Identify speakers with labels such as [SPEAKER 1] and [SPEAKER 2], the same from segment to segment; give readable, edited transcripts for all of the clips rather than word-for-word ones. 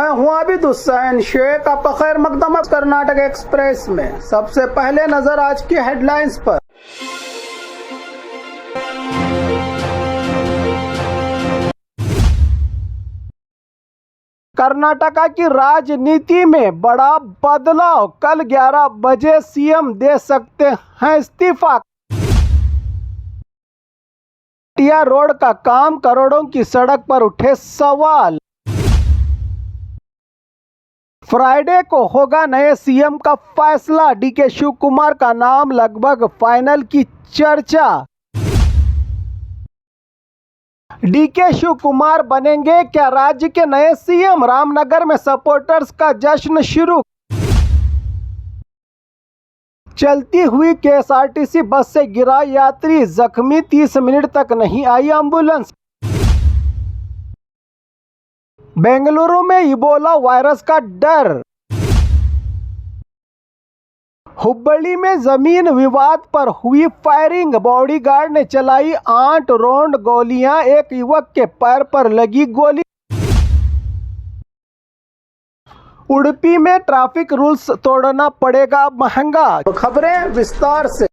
[SPEAKER 1] मैं हूं आबिद हुसैन शेख, आपका खैर मकदम है कर्नाटक एक्सप्रेस में। सबसे पहले नजर आज की हेडलाइंस पर। कर्नाटका की राजनीति में बड़ा बदलाव, कल 11 बजे सीएम दे सकते हैं इस्तीफा। टिया रोड का काम, करोड़ों की सड़क पर उठे सवाल। फ्राइडे को होगा नए सीएम का फैसला, डीके शिव कुमार का नाम लगभग फाइनल की चर्चा। डीके शिव कुमार बनेंगे क्या राज्य के नए सीएम? रामनगर में सपोर्टर्स का जश्न शुरू। चलती हुई केएसआरटीसी बस से गिरा यात्री जख्मी, 30 मिनट तक नहीं आई एम्बुलेंस। बेंगलुरु में इबोला वायरस का डर। हुब्बड़ी में जमीन विवाद पर हुई फायरिंग, बॉडीगार्ड ने चलाई 8 राउंड गोलियां, एक युवक के पैर पर लगी गोली। उडुपी में ट्रैफिक रूल्स तोड़ना पड़ेगा महंगा। खबरें विस्तार से।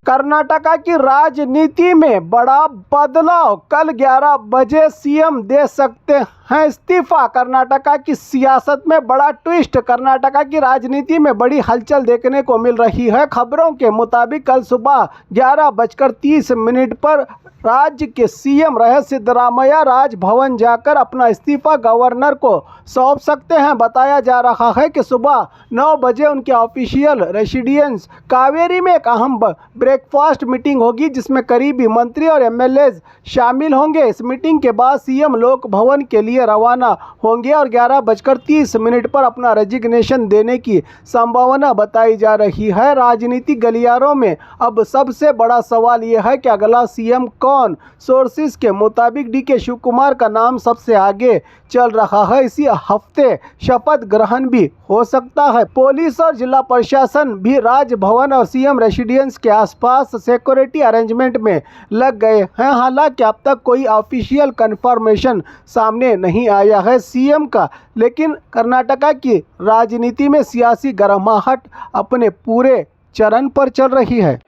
[SPEAKER 1] कर्नाटका की राजनीति में बड़ा बदलाव, कल 11 बजे सीएम दे सकते हैं इस्तीफा। कर्नाटका की सियासत में बड़ा ट्विस्ट, कर्नाटका की राजनीति में बड़ी हलचल देखने को मिल रही है। खबरों के मुताबिक कल सुबह 11:30 पर राज्य के सीएम रहे सिद्धरामैया राजभवन जाकर अपना इस्तीफा गवर्नर को सौंप सकते हैं। बताया जा रहा है कि सुबह 9 बजे उनके ऑफिशियल रेसिडेंस कावेरी में एक अहम ब्रेकफास्ट मीटिंग होगी, जिसमें करीबी मंत्री और एमएलए शामिल होंगे। इस मीटिंग के बाद सीएम लोक भवन के लिए रवाना होंगे और 11:30 पर अपना रेजिग्नेशन देने की संभावना बताई जा रही है। राजनीतिक गलियारों में अब सबसे बड़ा सवाल यह है कि अगला सीएम कौन? सोर्सेज के मुताबिक डीके शिव कुमार का नाम सबसे आगे चल रहा है। इसी हफ्ते शपथ ग्रहण भी हो सकता है। पुलिस और जिला प्रशासन भी राजभवन और सीएम रेसिडेंस के आसपास सिक्योरिटी अरेंजमेंट में लग गए हैं। हालांकि अब तक कोई ऑफिशियल कंफर्मेशन सामने नहीं आया है सीएम का, लेकिन कर्नाटका की राजनीति में सियासी गर्माहट अपने पूरे चरण पर चल रही है।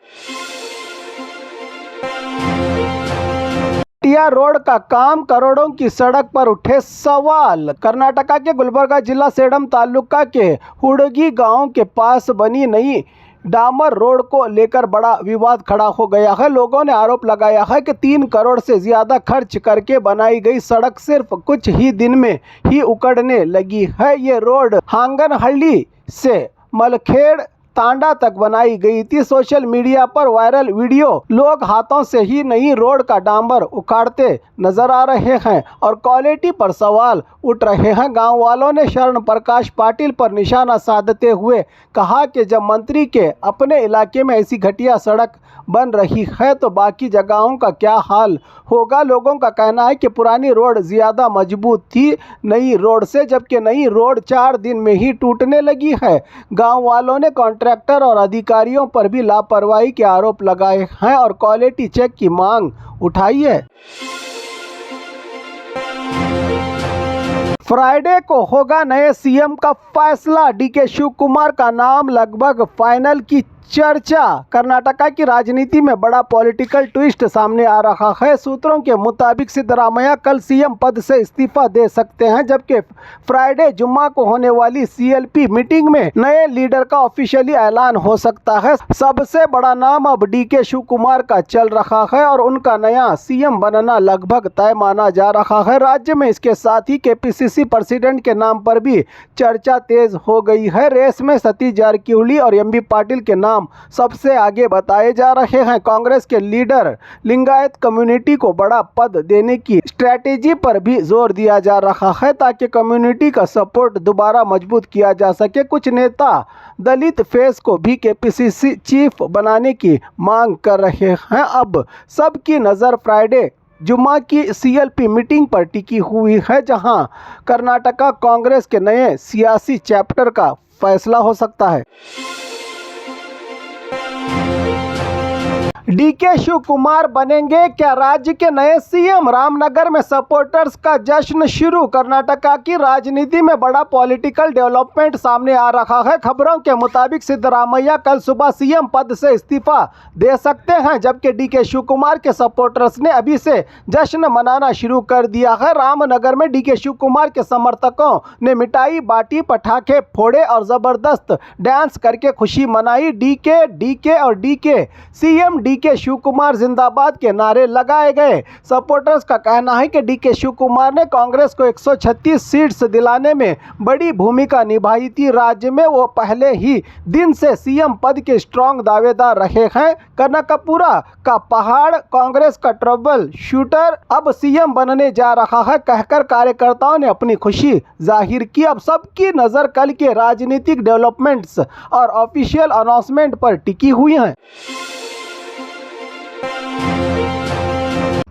[SPEAKER 1] टिया रोड का काम, करोड़ों की सड़क पर उठे सवाल। कर्नाटका के गुलबर्गा जिला सेडम तालुका के हुडगी गांव के पास बनी नई डामर रोड को लेकर बड़ा विवाद खड़ा हो गया है। लोगों ने आरोप लगाया है कि 3 करोड़ से ज्यादा खर्च करके बनाई गई सड़क सिर्फ कुछ ही दिन में ही उखड़ने लगी है। ये रोड हांगनहल्ली से मलखेड़ तांडा तक बनाई गई थी। सोशल मीडिया पर वायरल वीडियो लोग हाथों से ही नई रोड का डांबर उखाड़ते नजर आ रहे हैं और क्वालिटी पर सवाल उठ रहे हैं। गांव वालों ने शरण प्रकाश पाटिल पर निशाना साधते हुए कहा कि जब मंत्री के अपने इलाके में ऐसी घटिया सड़क बन रही है तो बाकी जगहों का क्या हाल होगा। लोगों का कहना है कि पुरानी रोड ज़्यादा मजबूत थी नई रोड से, जबकि नई रोड 4 दिन में ही टूटने लगी है। गांव वालों ने कॉन्ट्रैक्टर और अधिकारियों पर भी लापरवाही के आरोप लगाए हैं और क्वालिटी चेक की मांग उठाई है। फ्राइडे को होगा नए सीएम का फैसला, डीके शिव कुमार का नाम लगभग फाइनल की चर्चा। कर्नाटका की राजनीति में बड़ा पॉलिटिकल ट्विस्ट सामने आ रहा है। सूत्रों के मुताबिक सिद्धरामैया कल सीएम पद से इस्तीफा दे सकते हैं, जबकि फ्राइडे जुम्मा को होने वाली सीएलपी मीटिंग में नए लीडर का ऑफिशियली ऐलान हो सकता है। सबसे बड़ा नाम अब डीके शिव कुमार का चल रहा है और उनका नया सीएम बनना लगभग तय माना जा रहा है। राज्य में इसके साथ ही केपीसीसी प्रेसिडेंट के नाम पर भी चर्चा तेज हो गई है। रेस में सतीश जारकिहोली और एमबी पाटिल के नाम सबसे आगे बताए जा रहे हैं। कांग्रेस के लीडर लिंगायत कम्युनिटी को बड़ा पद देने की स्ट्रेटेजी पर भी जोर दिया जा रहा है ताकि कम्युनिटी का सपोर्ट दोबारा मजबूत किया जा सके। कुछ नेता दलित फेस को भी केपीसीसी चीफ बनाने की मांग कर रहे हैं। अब सबकी नज़र फ्राइडे जुम्मा की सीएलपी मीटिंग पर टिकी हुई है, जहां कर्नाटका कांग्रेस के नए सियासी चैप्टर का फैसला हो सकता है। डीके शिव कुमार बनेंगे क्या राज्य के नए सीएम? रामनगर में सपोर्टर्स का जश्न शुरू। कर्नाटका की राजनीति में बड़ा पॉलिटिकल डेवलपमेंट सामने आ रहा है। खबरों के मुताबिक सिद्धरामैया कल सुबह सीएम पद से इस्तीफा दे सकते हैं, जबकि डीके शिव कुमार के सपोर्टर्स ने अभी से जश्न मनाना शुरू कर दिया है। रामनगर में डीके शिव कुमार के समर्थकों ने मिठाई बांटी, पटाखे फोड़े और जबरदस्त डांस करके खुशी मनाई। डीके डीके और DK CM DK Shivakumar जिंदाबाद के नारे लगाए गए। सपोर्टर्स का कहना है कि डीके शिव कुमार ने कांग्रेस को 136 सीट्स दिलाने में बड़ी भूमिका निभाई थी। राज्य में वो पहले ही दिन से सीएम पद के स्ट्रॉन्ग दावेदार रहे हैं। कनकपुरा का पहाड़ कांग्रेस का ट्रबल शूटर अब सीएम बनने जा रहा है कहकर कार्यकर्ताओं ने अपनी खुशी जाहिर की। अब सबकी नजर कल के राजनीतिक डेवलपमेंट्स और ऑफिशियल अनाउंसमेंट पर टिकी हुई है।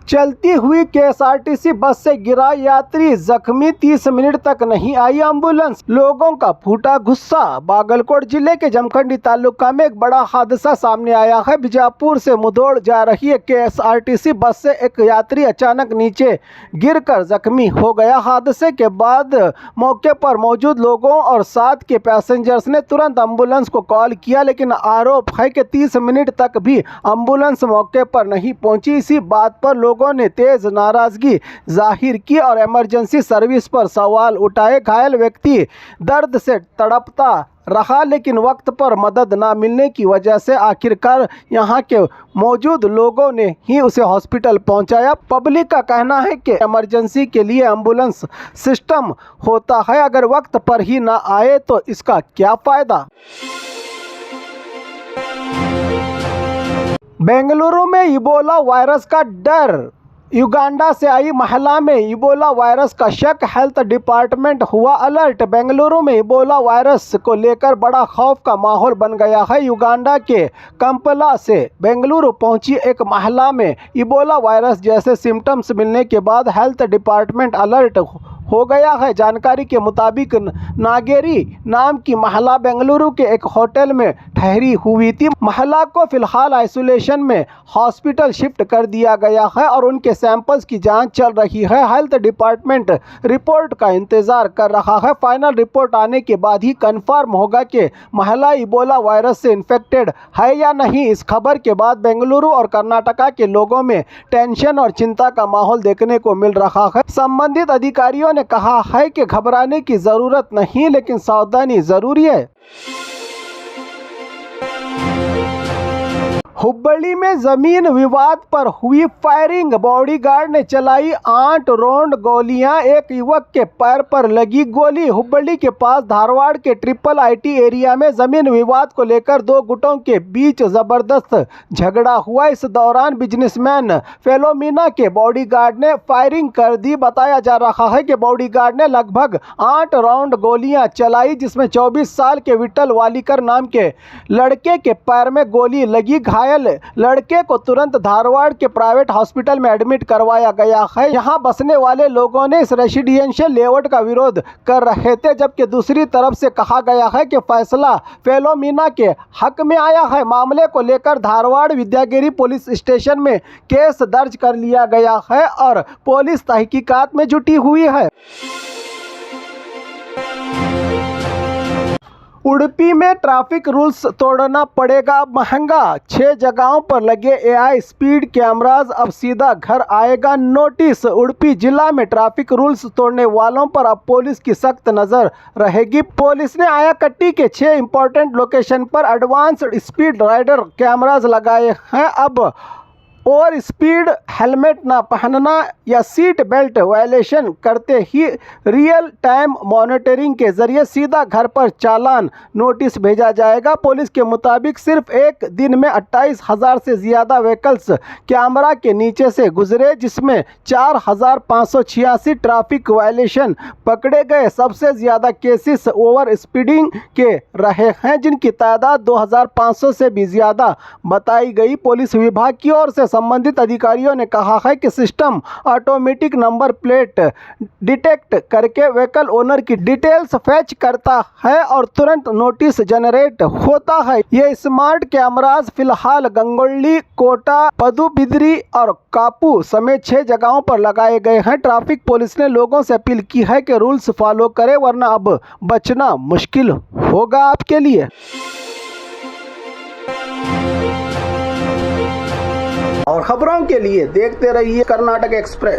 [SPEAKER 1] चलती हुई केएसआरटीसी बस से गिरा यात्री जख्मी, 30 मिनट तक नहीं आई एम्बुलेंस। लोगों का फूटा गुस्सा। बागलकोट जिले के जमखंडी तालुका में एक बड़ा हादसा सामने आया है। बीजापुर से मुधोल जा रही है केएसआरटीसी बस से एक यात्री अचानक नीचे गिरकर जख्मी हो गया। हादसे के बाद मौके पर मौजूद लोगों और साथ के पैसेंजर्स ने तुरंत एम्बुलेंस को कॉल किया, लेकिन आरोप है कि 30 मिनट तक भी एम्बुलेंस मौके पर नहीं पहुंची। इसी बात पर लोगों ने तेज नाराजगी जाहिर की और इमरजेंसी सर्विस पर सवाल उठाए। घायल व्यक्ति दर्द से तड़पता रहा, लेकिन वक्त पर मदद न मिलने की वजह से आखिरकार यहां के मौजूद लोगों ने ही उसे हॉस्पिटल पहुंचाया। पब्लिक का कहना है कि इमरजेंसी के लिए एम्बुलेंस सिस्टम होता है, अगर वक्त पर ही ना आए तो इसका क्या फायदा। बेंगलुरु में इबोला वायरस का डर। युगांडा से आई महिला में इबोला वायरस का शक, हेल्थ डिपार्टमेंट हुआ अलर्ट। बेंगलुरु में इबोला वायरस को लेकर बड़ा खौफ का माहौल बन गया है। युगांडा के कंपला से बेंगलुरु पहुंची एक महिला में इबोला वायरस जैसे सिम्टम्स मिलने के बाद हेल्थ डिपार्टमेंट अलर्ट हो गया है। जानकारी के मुताबिक नागेरी नाम की महिला बेंगलुरु के एक होटल में ठहरी हुई थी। महिला को फिलहाल आइसोलेशन में हॉस्पिटल शिफ्ट कर दिया गया है और उनके सैंपल्स की जांच चल रही है। हेल्थ डिपार्टमेंट रिपोर्ट का इंतजार कर रहा है। फाइनल रिपोर्ट आने के बाद ही कंफर्म होगा कि महिला इबोला वायरस से इन्फेक्टेड है या नहीं। इस खबर के बाद बेंगलुरु और कर्नाटका के लोगों में टेंशन और चिंता का माहौल देखने को मिल रहा है। संबंधित अधिकारियों ने कहा है कि घबराने की जरूरत नहीं, लेकिन सावधानी जरूरी है। हुब्बड़ी में जमीन विवाद पर हुई फायरिंग। बॉडीगार्ड ने चलाई 8 राउंड गोलियां, एक युवक के पैर पर लगी गोली। हुब्बड़ी के पास धारवाड़ के ट्रिपल आईटी एरिया में जमीन विवाद को लेकर दो गुटों के बीच जबरदस्त झगड़ा हुआ। इस दौरान बिजनेसमैन फेलोमिना के बॉडीगार्ड ने फायरिंग कर दी। बताया जा रहा है कि बॉडीगार्ड ने लगभग 8 राउंड गोलियां चलाई, जिसमें 24 साल के विट्ठल वालीकर नाम के लड़के के पैर में गोली लगी। घायल लड़के को तुरंत धारवाड़ के प्राइवेट हॉस्पिटल में एडमिट करवाया गया है। यहां बसने वाले लोगों ने इस रेसिडेंशियल लेआउट का विरोध कर रहे थे, जबकि दूसरी तरफ से कहा गया है कि फैसला फेलोमिना के हक में आया है। मामले को लेकर धारवाड़ विद्यागिरी पुलिस स्टेशन में केस दर्ज कर लिया गया है और पुलिस तहकीकात में जुटी हुई है। उडुपी में ट्रैफिक रूल्स तोड़ना पड़ेगा महंगा। 6 जगहों पर लगे एआई स्पीड कैमरास, अब सीधा घर आएगा नोटिस। उडुपी जिला में ट्रैफिक रूल्स तोड़ने वालों पर अब पुलिस की सख्त नजर रहेगी। पुलिस ने आयाकट्टी के 6 इंपॉर्टेंट लोकेशन पर एडवांस्ड स्पीड राइडर कैमरास लगाए हैं। अब ओवर स्पीड, हेलमेट ना पहनना या सीट बेल्ट वायलेशन करते ही रियल टाइम मॉनिटरिंग के जरिए सीधा घर पर चालान नोटिस भेजा जाएगा। पुलिस के मुताबिक सिर्फ एक दिन में 28,000 से ज़्यादा व्हीकल्स कैमरा के नीचे से गुजरे, जिसमें 4,586 ट्रैफिक वायलेशन पकड़े गए। सबसे ज़्यादा केसेस ओवर स्पीडिंग के रहे हैं, जिनकी तादाद 2,500 से भी ज़्यादा बताई गई। पुलिस विभाग की ओर से संबंधित अधिकारियों ने कहा है कि system automatic number plate detect करके व्हीकल ओनर की डिटेल्स फैच करता है और तुरंत नोटिस जनरेट होता है। ये स्मार्ट कैमरास फिलहाल गंगोली, कोटा, पदुबिद्री और कापू समेत 6 जगहों पर लगाए गए हैं। ट्रैफिक पुलिस ने लोगों से अपील की है कि रूल्स फॉलो करें, वरना अब बचना मुश्किल होगा आपके लिए। और खबरों के लिए देखते रहिए कर्नाटक एक्सप्रेस।